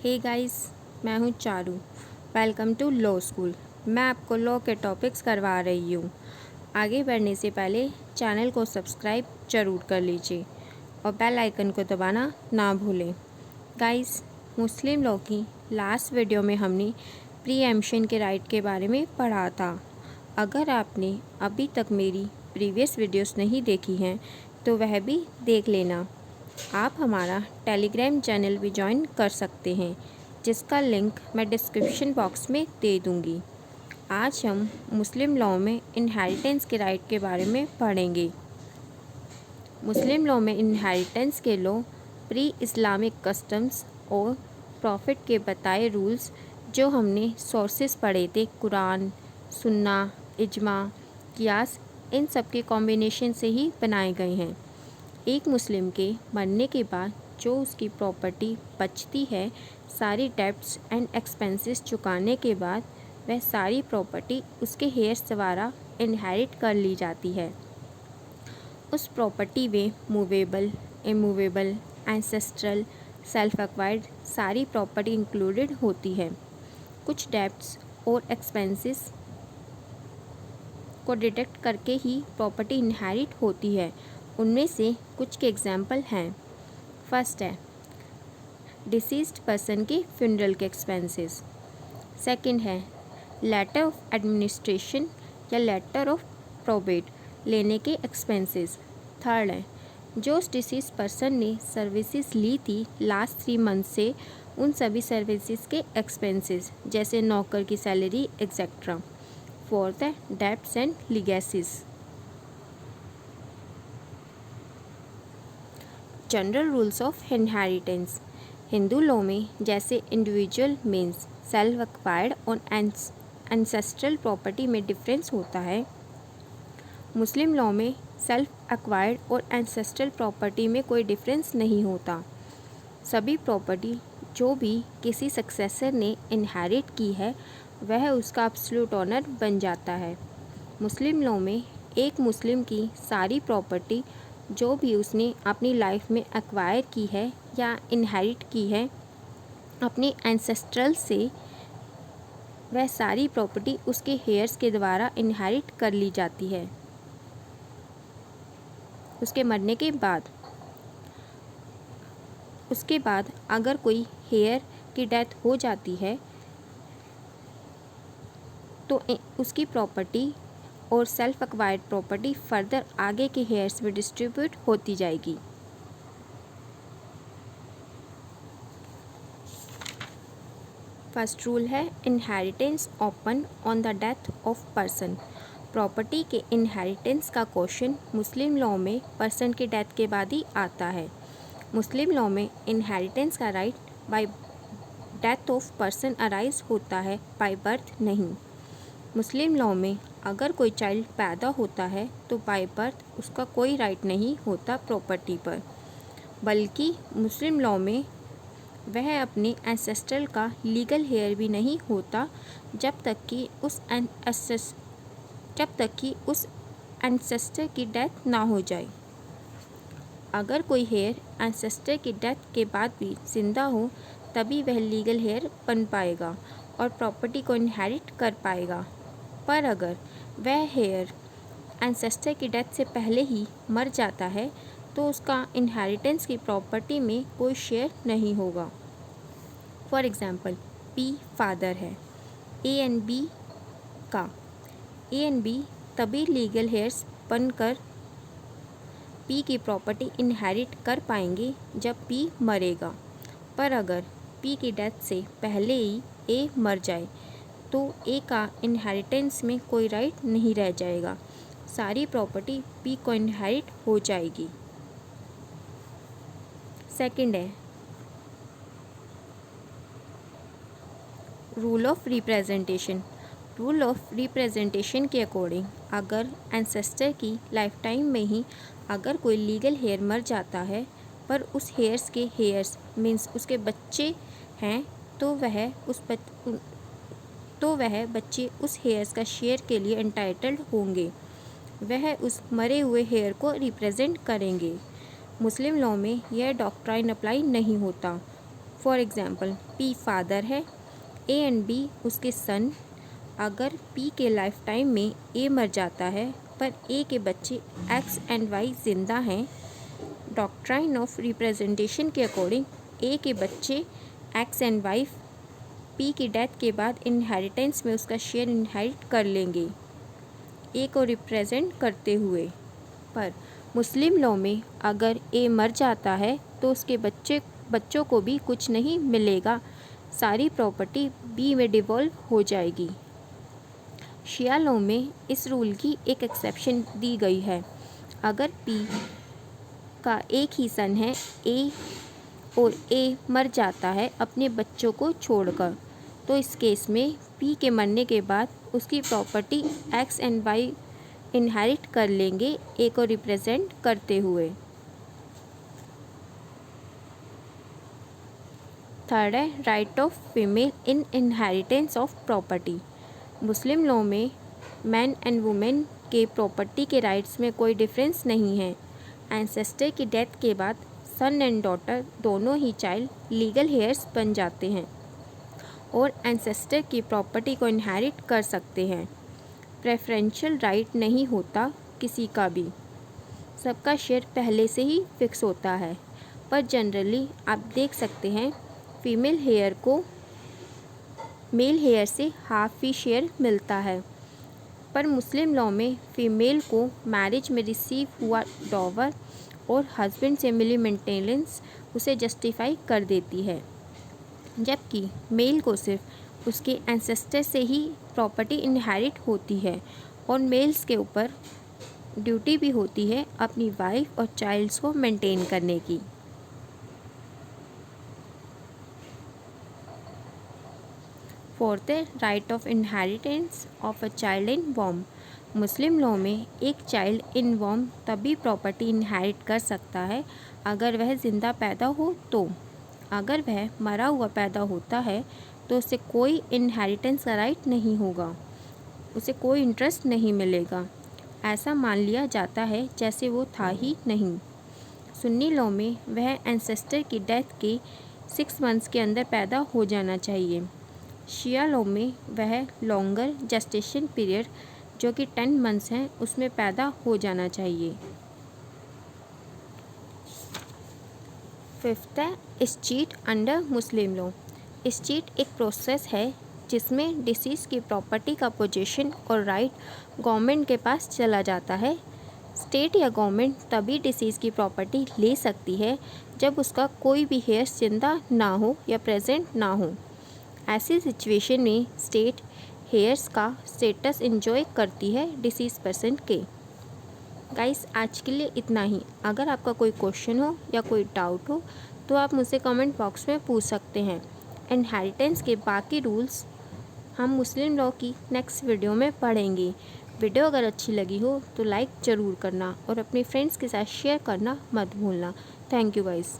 हे guys, मैं हूँ Charu. Welcome to law school. मैं आपको लॉ के टॉपिक्स करवा रही हूँ। आगे बढ़ने से पहले चैनल को सब्सक्राइब ज़रूर कर लीजिए और बेल आइकन को दबाना ना भूलें। गाइस, मुस्लिम लॉ की लास्ट वीडियो में हमने प्रीएम्पशन के राइट के बारे में पढ़ा था। अगर आपने अभी तक मेरी प्रीवियस वीडियोस नहीं देखी हैं तो वह भी देख लेना। आप हमारा टेलीग्राम चैनल भी ज्वाइन कर सकते हैं, जिसका लिंक मैं डिस्क्रिप्शन बॉक्स में दे दूँगी। आज हम मुस्लिम लॉ में इनहेरिटेंस के राइट के बारे में पढ़ेंगे। मुस्लिम लॉ में इनहेरिटेंस के लॉ प्री इस्लामिक कस्टम्स और प्रॉफिट के बताए रूल्स जो हमने सोर्सेस पढ़े थे, कुरान, सुन्ना, इजमा, कियास, इन सब के कॉम्बिनेशन से ही बनाए गए हैं। एक मुस्लिम के मरने के बाद जो उसकी प्रॉपर्टी बचती है, सारी डेब्ट्स एंड एक्सपेंसेस चुकाने के बाद वह सारी प्रॉपर्टी उसके हेयर्स द्वारा इनहेरिट कर ली जाती है। उस प्रॉपर्टी में movable, immovable, ancestral, self acquired सारी प्रॉपर्टी इंक्लूडेड होती है। कुछ डेब्ट्स और एक्सपेंसेस को डिडक्ट करके ही प्रॉपर्टी इनहेरिट होती है। उनमें से कुछ के एग्जाम्पल हैं। फर्स्ट है डिसीज्ड पर्सन के फ्यूनरल के एक्सपेंसेस। सेकंड है लेटर ऑफ एडमिनिस्ट्रेशन या लेटर ऑफ प्रोबेट लेने के एक्सपेंसेस। थर्ड है जो उस डिसीज पर्सन ने सर्विसेज ली थी लास्ट 3 मंथ से, उन सभी सर्विसेज के एक्सपेंसेस जैसे नौकर की सैलरी एक्सेट्रा। फोर्थ है debts and legacies. General rules of inheritance. Hindu law में जैसे इंडिविजुअल मीन्स सेल्फ एक्वायर्ड और एंसेस्ट्रल प्रॉपर्टी में डिफरेंस होता है, मुस्लिम लॉ में सेल्फ एक्वायर्ड और एंसेस्ट्रल प्रॉपर्टी में कोई डिफरेंस नहीं होता। सभी प्रॉपर्टी जो भी किसी सक्सेसर ने इनहेरिट की है वह उसका एब्सोल्यूट ओनर बन जाता है। मुस्लिम लॉ में एक मुस्लिम की सारी प्रॉपर्टी जो भी उसने अपनी लाइफ में एक्वायर की है या इनहेरिट की है अपने एंसेस्ट्रल से, वह सारी प्रॉपर्टी उसके हेयर्स के द्वारा इनहेरिट कर ली जाती है उसके मरने के बाद। उसके बाद अगर कोई हेयर की डेथ हो जाती है तो उसकी प्रॉपर्टी और सेल्फ एक्वायर्ड प्रॉपर्टी फर्दर आगे के हेयर्स में डिस्ट्रीब्यूट होती जाएगी। फर्स्ट रूल है inheritance open on the death of person. Property के इनहेरिटेंस का क्वेश्चन मुस्लिम लॉ में पर्सन के डेथ के बाद ही आता है। मुस्लिम लॉ में इनहेरिटेंस का right bye death of person arise होता है, बाय बर्थ नहीं। मुस्लिम लॉ में अगर कोई चाइल्ड पैदा होता है तो बाय बर्थ उसका कोई राइट नहीं होता प्रॉपर्टी पर, बल्कि मुस्लिम लॉ में वह अपने एंसेस्ट्रल का लीगल हेयर भी नहीं होता जब तक कि उस एंसेस्टर की डेथ ना हो जाए। अगर कोई हेयर एंसेस्टर की डेथ के बाद भी जिंदा हो तभी वह लीगल हेयर बन पाएगा और प्रॉपर्टी को इनहेरिट कर पाएगा। पर अगर वह हेयर एंसेस्टर की डेथ से पहले ही मर जाता है तो उसका इनहेरिटेंस की प्रॉपर्टी में कोई शेयर नहीं होगा। फॉर एग्ज़ाम्पल, पी फादर है ए एंड बी का। ए एंड बी तभी लीगल हेयर्स बनकर पी की प्रॉपर्टी इनहेरिट कर पाएंगे जब पी मरेगा। पर अगर पी की डेथ से पहले ही ए मर जाए तो ए का इनहेरिटेंस में कोई राइट नहीं रह जाएगा, सारी प्रॉपर्टी पी को इनहेरिट हो जाएगी। सेकंड है rule of representation. Rule of representation के अकॉर्डिंग अगर एंसेस्टर की लाइफ टाइम में ही अगर कोई लीगल हेयर मर जाता है पर उस हेयर्स के हेयर्स मीन्स उसके बच्चे हैं तो वह बच्चे उस हेयर्स का शेयर के लिए एंटाइटल्ड होंगे, वह उस मरे हुए हेयर को रिप्रेजेंट करेंगे। मुस्लिम लॉ में यह डॉक्ट्राइन अप्लाई नहीं होता। फॉर एग्ज़ाम्पल पी फादर है, ए एंड बी उसके सन। अगर पी के लाइफ टाइम में ए मर जाता है पर ए के बच्चे एक्स एंड वाई ज़िंदा हैं, डॉक्ट्राइन ऑफ रिप्रेजेंटेशन के अकॉर्डिंग ए के बच्चे एक्स एंड वाई पी की डेथ के बाद इनहेरिटेंस में उसका शेयर इनहेरिट कर लेंगे ए को रिप्रेजेंट करते हुए। पर मुस्लिम लॉ में अगर ए मर जाता है तो उसके बच्चों को भी कुछ नहीं मिलेगा, सारी प्रॉपर्टी बी में डिवॉल्व हो जाएगी। शिया लॉ में इस रूल की एक एक्सेप्शन दी गई है। अगर पी का एक ही सन है ए और ए मर जाता है अपने बच्चों को छोड़कर, तो इस केस में पी के मरने के बाद उसकी property X and Y inherit कर लेंगे ए को रिप्रेजेंट करते हुए। थर्ड है right of female in inheritance of property. Muslim law में मैन एंड वुमेन के प्रॉपर्टी के राइट्स में कोई डिफरेंस नहीं है। एंसेस्टर की डेथ के बाद सन एंड डॉटर दोनों ही चाइल्ड लीगल हेयर्स बन जाते हैं और एंसेस्टर की प्रॉपर्टी को इनहेरिट कर सकते हैं। प्रेफरेंशियल राइट नहीं होता किसी का भी, सबका शेयर पहले से ही फिक्स होता है। पर जनरली आप देख सकते हैं फीमेल हेयर को मेल हेयर से हाफ ही शेयर मिलता है। पर मुस्लिम लॉ में फ़ीमेल को मैरिज में रिसीव हुआ डॉवर और हस्बैंड से मिली मेंटेनेंस उसे जस्टिफाई कर देती है, जबकि मेल को सिर्फ उसके एंसेस्टर से ही प्रॉपर्टी इनहेरिट होती है और मेल्स के ऊपर ड्यूटी भी होती है अपनी वाइफ और चाइल्ड्स को मेंटेन करने की। फोर्थ है right of inheritance of a child in womb. Muslim law में एक चाइल्ड इन वॉम तभी प्रॉपर्टी इनहेरिट कर सकता है अगर वह ज़िंदा पैदा हो तो। अगर वह मरा हुआ पैदा होता है तो उसे कोई इनहेरिटेंस का राइट नहीं होगा, उसे कोई इंटरेस्ट नहीं मिलेगा। ऐसा मान लिया जाता है जैसे वो था ही नहीं। सुन्नी लॉ में वह एंसेस्टर की डेथ के 6 मंथ्स के अंदर पैदा हो जाना चाहिए। शिया लॉ में वह लॉन्गर जेस्टेशन पीरियड जो कि 10 मंथ्स हैं उसमें पैदा हो जाना चाहिए। फिफ्थ है इस्टीट अंडर मुस्लिम लॉ। इस्टीट एक प्रोसेस है जिसमें डिसीज़ की प्रॉपर्टी का पोजीशन और राइट गवर्नमेंट के पास चला जाता है। स्टेट या गवर्नमेंट तभी डिसीज़ की प्रॉपर्टी ले सकती है जब उसका कोई भी हेयर जिंदा ना हो या प्रेजेंट ना हो। ऐसी सिचुएशन में स्टेट हेयर्स का स्टेटस एंजॉय करती है डिसीज पर्सन के। गाइस आज के लिए इतना ही। अगर आपका कोई क्वेश्चन हो या कोई डाउट हो तो आप मुझसे कमेंट बॉक्स में पूछ सकते हैं। इनहेरिटेंस के बाकी रूल्स हम मुस्लिम लॉ की नेक्स्ट वीडियो में पढ़ेंगे। वीडियो अगर अच्छी लगी हो तो लाइक ज़रूर करना और अपने फ्रेंड्स के साथ शेयर करना मत भूलना। Thank you guys.